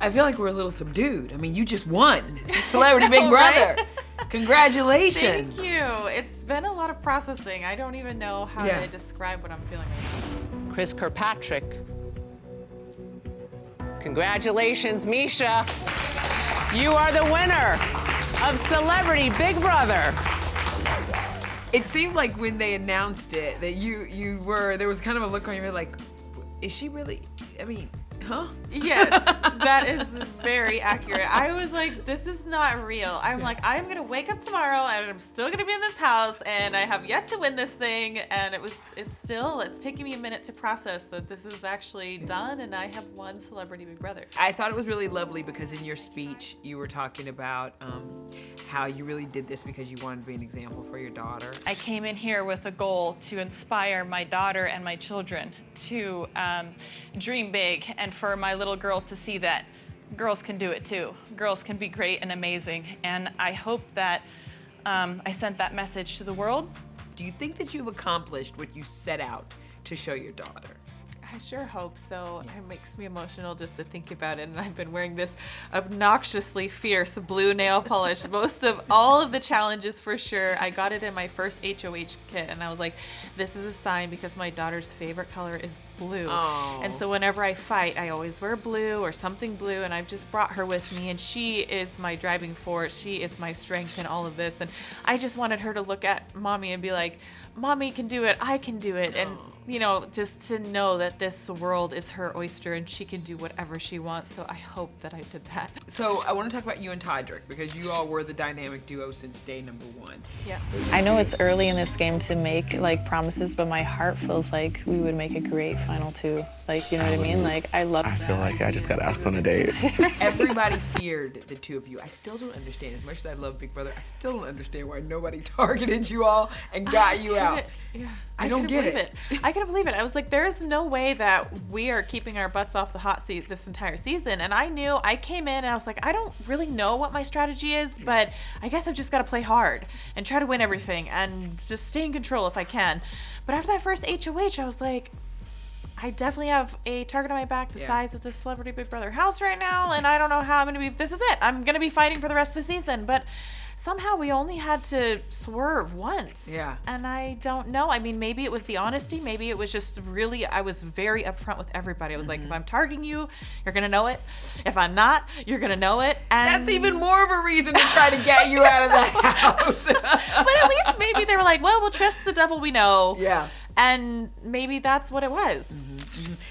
I feel like we're a little subdued. I mean, you just won Celebrity Big Brother. Right? Congratulations. Thank you. It's been a lot of processing. I don't even know how to describe what I'm feeling right now. Chris Kirkpatrick. Congratulations, Miesha. You are the winner of Celebrity Big Brother. It seemed like when they announced it that you were, there was kind of a look on your head like, is she really, I mean, huh? Yes, that is very accurate. I was like, this is not real. I'm like, I'm gonna wake up tomorrow and I'm still gonna be in this house and I have yet to win this thing. And it's taking me a minute to process that this is actually done and I have won Celebrity Big Brother. I thought it was really lovely because in your speech you were talking about how you really did this because you wanted to be an example for your daughter. I came in here with a goal to inspire my daughter and my children to dream big and for my little girl to see that girls can do it too. Girls can be great and amazing. And I hope that I sent that message to the world. Do you think that you've accomplished what you set out to show your daughter? I sure hope so. It makes me emotional just to think about it. And I've been wearing this obnoxiously fierce blue nail polish most of all of the challenges for sure. I got it in my first HOH kit and I was like, this is a sign because my daughter's favorite color is blue. Oh. And so whenever I fight, I always wear blue or something blue and I've just brought her with me and she is my driving force. She is my strength in all of this. And I just wanted her to look at mommy and be like, mommy can do it, I can do it. And you know, just to know that this world is her oyster and she can do whatever she wants. So I hope that I did that. So I want to talk about you and Todrick because you all were the dynamic duo since day number 1. Yeah. I know it's early in this game to make like promises, but my heart feels like we would make a great final 2. Like, you know what I mean? Like, I love. I feel like I just got asked on a date. Everybody feared the two of you. I still don't understand. As much as I love Big Brother, I still don't understand why nobody targeted you all and got you out. Yeah. I don't get it. I couldn't believe it. I was like, there's no way that we are keeping our butts off the hot seat this entire season. And I came in and I was like, I don't really know what my strategy is, but I guess I've just got to play hard and try to win everything and just stay in control if I can. But after that first HOH, I was like, I definitely have a target on my back the size of the Celebrity Big Brother house right now. And I don't know how I'm going to be, this is it. I'm going to be fighting for the rest of the season. But somehow we only had to swerve once. Yeah. And I don't know. I mean, maybe it was the honesty. Maybe it was just really, I was very upfront with everybody. I was like, if I'm targeting you, you're going to know it. If I'm not, you're going to know it. And that's even more of a reason to try to get you out of the house. But at least maybe they were like, well, we'll trust the devil we know. Yeah. And maybe that's what it was.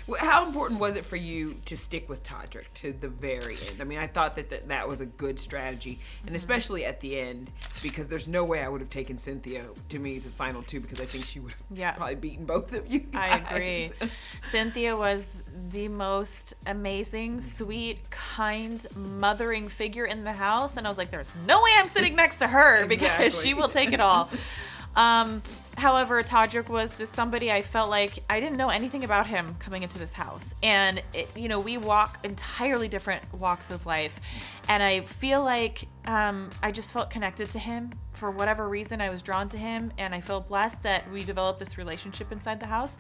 Well, how important was it for you to stick with Todrick to the very end? I mean, I thought that was a good strategy, and especially at the end, because there's no way I would have taken Cynthia to me to the final 2 because I think she would have probably beaten both of you guys. I agree. Cynthia was the most amazing, sweet, kind, mothering figure in the house, and I was like, there's no way I'm sitting next to her because she will take it all. However, Todrick was just somebody I felt like I didn't know anything about him coming into this house. And, we walk entirely different walks of life. And I feel like I just felt connected to him. For whatever reason, I was drawn to him. And I feel blessed that we developed this relationship inside the house.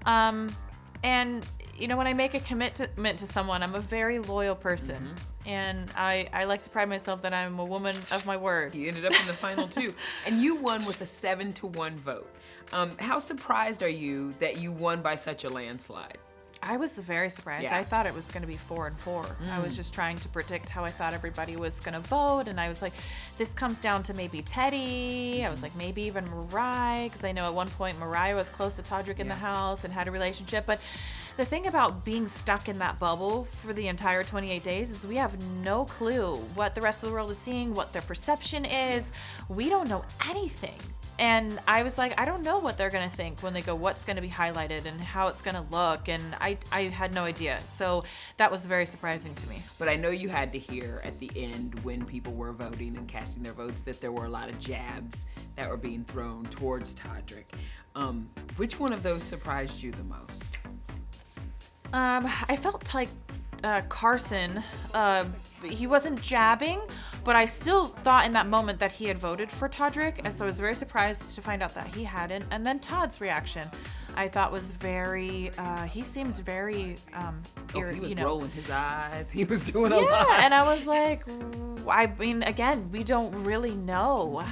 And, when I make a commitment to someone, I'm a very loyal person. And I like to pride myself that I'm a woman of my word. You ended up in the final 2. And you won with a 7-1 vote. How surprised are you that you won by such a landslide? I was very surprised. Yeah. I thought it was going to be 4-4. I was just trying to predict how I thought everybody was going to vote. And I was like, this comes down to maybe Teddy. I was like, maybe even Mariah. Because I know at one point Mariah was close to Todrick in the house and had a relationship. But the thing about being stuck in that bubble for the entire 28 days is we have no clue what the rest of the world is seeing, what their perception is. We don't know anything. And I was like, I don't know what they're going to think when they go, what's going to be highlighted and how it's going to look. And I had no idea. So that was very surprising to me. But I know you had to hear at the end when people were voting and casting their votes that there were a lot of jabs that were being thrown towards Todrick. Which one of those surprised you the most? I felt like Carson, he wasn't jabbing, but I still thought in that moment that he had voted for Todrick, and so I was very surprised to find out that he hadn't. And then Todd's reaction. I thought was very, he seemed very, He was rolling his eyes. He was doing a lot. Yeah, and I was like, I mean, again, we don't really know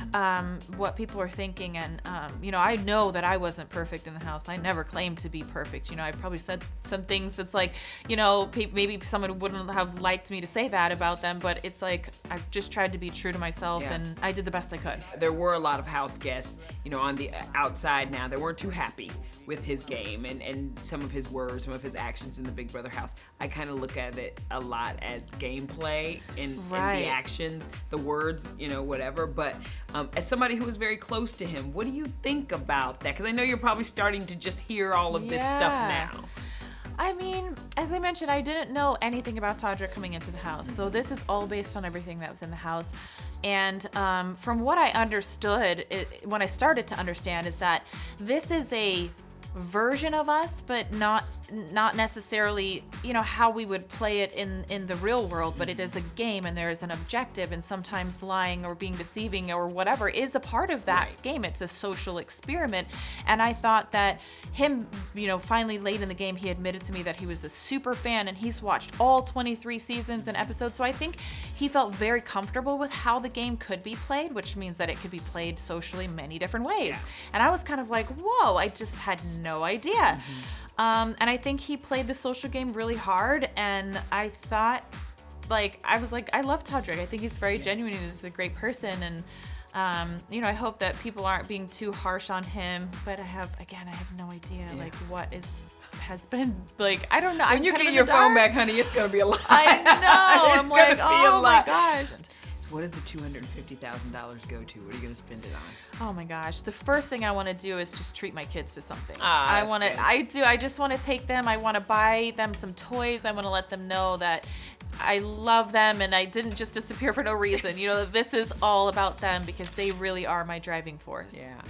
what people are thinking. And, I know that I wasn't perfect in the house. I never claimed to be perfect. I probably said some things that's like, maybe someone wouldn't have liked me to say that about them. But it's like, I've just tried to be true to myself, and I did the best I could. There were a lot of house guests, on the outside now. They weren't too happy with his game and some of his words, some of his actions in the Big Brother house. I kind of look at it a lot as gameplay and the actions, the words, whatever. But as somebody who was very close to him, what do you think about that? Because I know you're probably starting to just hear all of this stuff now. I mean, as I mentioned, I didn't know anything about Todrick coming into the house. So this is all based on everything that was in the house. And from what I understood, when I started to understand, is that this is a version of us, but not necessarily how we would play it in the real world, but it is a game and there is an objective, and sometimes lying or being deceiving or whatever is a part of that game. It's a social experiment. And I thought that him, finally late in the game, he admitted to me that he was a super fan and he's watched all 23 seasons and episodes. So I think he felt very comfortable with how the game could be played, which means that it could be played socially many different ways. And I was kind of like, whoa, I just had no idea. And I think he played the social game really hard, and I thought, I was like, I love Todrick. I think he's very genuine and he's a great person, and I hope that people aren't being too harsh on him, but I have no idea what has been I don't know. When you get your phone back, honey, it's gonna be a lot. I know. I'm like, oh my gosh. What does the $250,000 go to? What are you gonna spend it on? Oh my gosh! The first thing I want to do is just treat my kids to something. I just want to take them. I want to buy them some toys. I want to let them know that I love them and I didn't just disappear for no reason. This is all about them because they really are my driving force. Yeah.